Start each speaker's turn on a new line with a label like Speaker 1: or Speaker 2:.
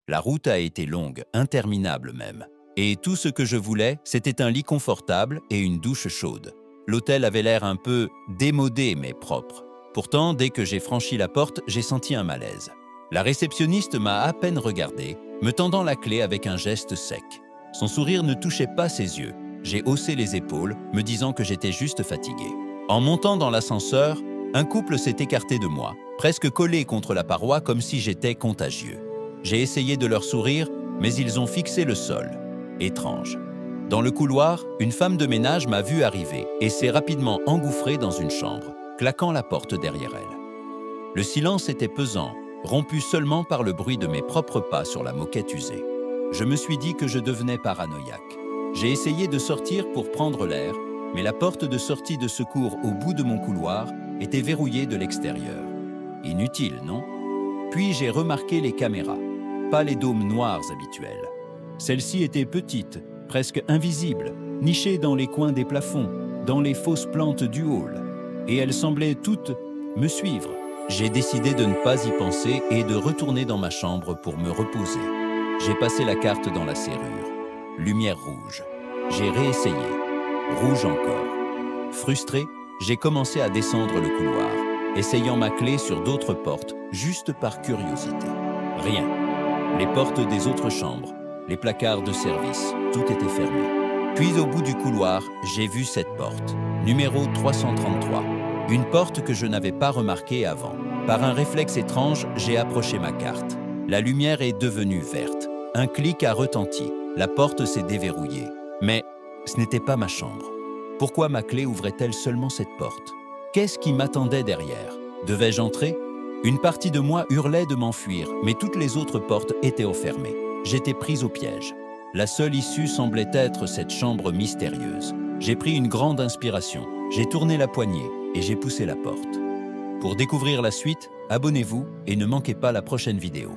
Speaker 1: La route a été longue, interminable même. Et tout ce que je voulais, c'était un lit confortable et une douche chaude. L'hôtel avait l'air un peu démodé mais propre. Pourtant, dès que j'ai franchi la porte, j'ai senti un malaise. La réceptionniste m'a à peine regardé, me tendant la clé avec un geste sec. Son sourire ne touchait pas ses yeux. J'ai haussé les épaules, me disant que j'étais juste fatigué. En montant dans l'ascenseur, un couple s'est écarté de moi, presque collé contre la paroi comme si j'étais contagieux. J'ai essayé de leur sourire, mais ils ont fixé le sol. Étrange. Dans le couloir, une femme de ménage m'a vu arriver et s'est rapidement engouffrée dans une chambre, claquant la porte derrière elle. Le silence était pesant, rompu seulement par le bruit de mes propres pas sur la moquette usée. Je me suis dit que je devenais paranoïaque. J'ai essayé de sortir pour prendre l'air, mais la porte de sortie de secours au bout de mon couloir était verrouillée de l'extérieur. Inutile, non? Puis j'ai remarqué les caméras, pas les dômes noirs habituels. Celles-ci étaient petites, presque invisibles, nichées dans les coins des plafonds, dans les fausses plantes du hall. Et elles semblaient toutes me suivre. J'ai décidé de ne pas y penser et de retourner dans ma chambre pour me reposer. J'ai passé la carte dans la serrure. Lumière rouge. J'ai réessayé. Rouge encore. Frustré, j'ai commencé à descendre le couloir, essayant ma clé sur d'autres portes, juste par curiosité. Rien. Les portes des autres chambres, les placards de service, tout était fermé. Puis au bout du couloir, j'ai vu cette porte, numéro 333. Une porte que je n'avais pas remarquée avant. Par un réflexe étrange, j'ai approché ma carte. La lumière est devenue verte. Un clic a retenti. La porte s'est déverrouillée. Mais ce n'était pas ma chambre. Pourquoi ma clé ouvrait-elle seulement cette porte? Qu'est-ce qui m'attendait derrière? Devais-je entrer? Une partie de moi hurlait de m'enfuir, mais toutes les autres portes étaient refermées. J'étais prise au piège. La seule issue semblait être cette chambre mystérieuse. J'ai pris une grande inspiration. J'ai tourné la poignée et j'ai poussé la porte. Pour découvrir la suite, abonnez-vous et ne manquez pas la prochaine vidéo.